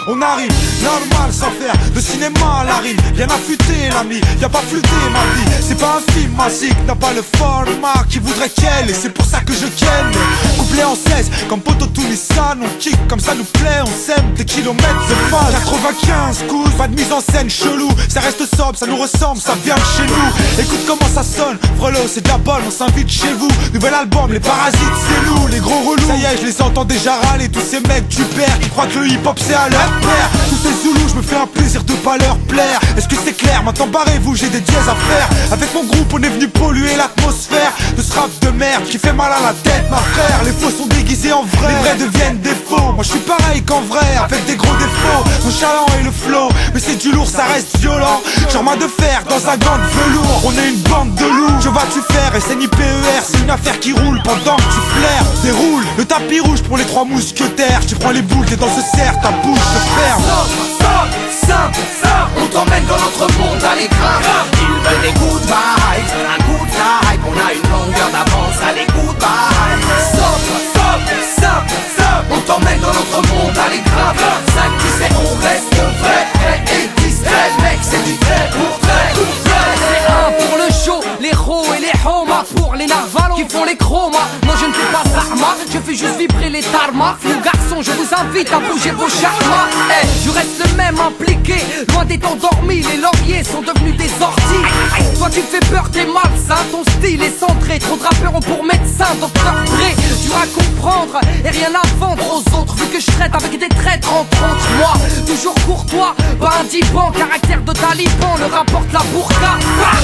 on arrive, normal sans faire de cinéma à la rime. Bien affûté l'ami, y'a pas flûté ma vie. C'est pas un film magique, n'a pas le format qui voudrait qu'elle. Et c'est pour ça que je ken. Couplet en 16, comme Poto Nissan. On kick comme ça nous plaît, on sème des kilomètres de phase. 95 coups, pas de mise en scène chelou. Ça reste sobre, ça nous ressemble, ça vient de chez nous. Écoute comment ça sonne, Frelot c'est de la bonne, on s'invite chez vous. Nouvel album, les parasites c'est nous, les gros relous. Ça y est, je les entends déjà râler, tous ces mecs du père qui croient que le hip hop c'est à leur père. Tous ces zoulous, je me fais un plaisir de pas leur plaire. Est-ce que c'est clair? Maintenant barrez-vous, j'ai des dièses à faire. Avec mon groupe on est venu polluer l'atmosphère de ce rap de merde qui fait mal à la tête ma frère. Les faux sont déguisés en vrai, les vrais deviennent des faux. Moi je suis pareil qu'en vrai, avec des gros défauts. Mon chaland et le flow, mais c'est du lourd, ça reste violent. Genre main de fer dans un gant de velours. On est une bande de loups, que vas-tu faire? SNIPER, c'est une affaire qui roule pendant que tu flaires. Déroule le tapis rouge pour les trois mousquetaires. Tu prends les boules, t'es dans ce cerf, ta bouche se ferme. On t'emmène dans notre monde à l'écran. Ils veulent des good vibes, un good vibe. On a une longueur d'avance, allez good vibes. On t'emmène dans notre monde à l'écran. 5 tu sais on reste vrai et discret. Mec c'est du trait pour trait. C'est un pour le show, les ros et les homas. Pour les narvalos qui font les chromas. Moi je ne fais pas zahma, je fais juste vibrer les tarmas. Nous garçons, je vous invite à bouger vos charmas. Hey, je reste le même impliqué, loin d'être endormi. Les lauriers sont devenus des orties. Toi tu fais peur, t'es malsain, ton style est centré. Trop de rappeurs ont pour médecin, docteur Dre. Dur à comprendre et rien à vendre aux autres. Vu que je traite avec des traîtres entre autres. Moi, toujours courtois, pas un divan. Caractère de taliban, le rapporte la burqa.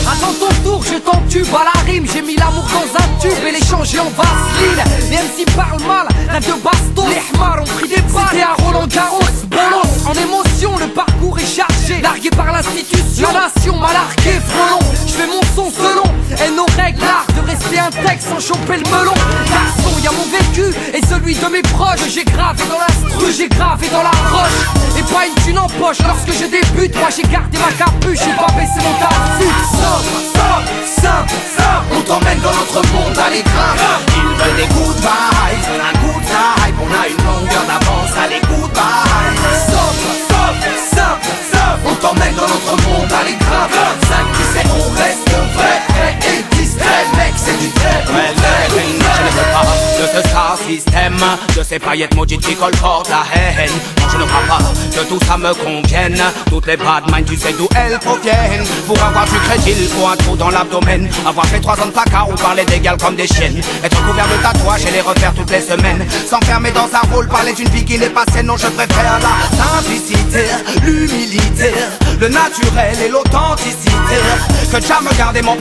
Attends ton tour, je t'entube à la rime. J'ai mis l'amour dans un tube et l'échanger en vaseline. Les MC parlent mal, rêve de baston. Les hmars ont pris des balles. C'était à Roland Garros, bolos. En émotion, le parcours est chargé. Largué par l'institution, la nation m'a largué, frelon. Je fais mon son selon et nos règles, l'art de rester intègre sans choper le melon. Garçon, y'a mon vécu et celui de mes proches. J'ai gravé dans l'instru, j'ai gravé dans la roche. Et pas une thune en poche lorsque je débute. Moi j'ai gardé ma capuche, j'ai pas baissé mon tarif. On t'emmène dans notre monde à l'écran. Ils veulent des good vibes, un good vibe. On a une longueur d'avance, allez good vibes. On t'emmène dans notre monde à l'écran. 5 tu sais on reste vrai et discret. Mec c'est du trait pour trait. Je ne veux pas de ce star système, de ces paillettes maudites qui colportent la haine. Non je ne crois pas que tout ça me convienne. Toutes les bad minds tu sais d'où elles proviennent. Pour avoir du crédit il faut un trou dans l'abdomen. Avoir fait 3 ans de placard ou parler d'égal comme des chiennes. Être couvert de tatouages et les refaire toutes les semaines. S'enfermer dans un rôle, parler d'une vie qui n'est pas saine. Non je préfère la simplicité, l'humilité, le naturel et l'authenticité. Que déjà me garder mon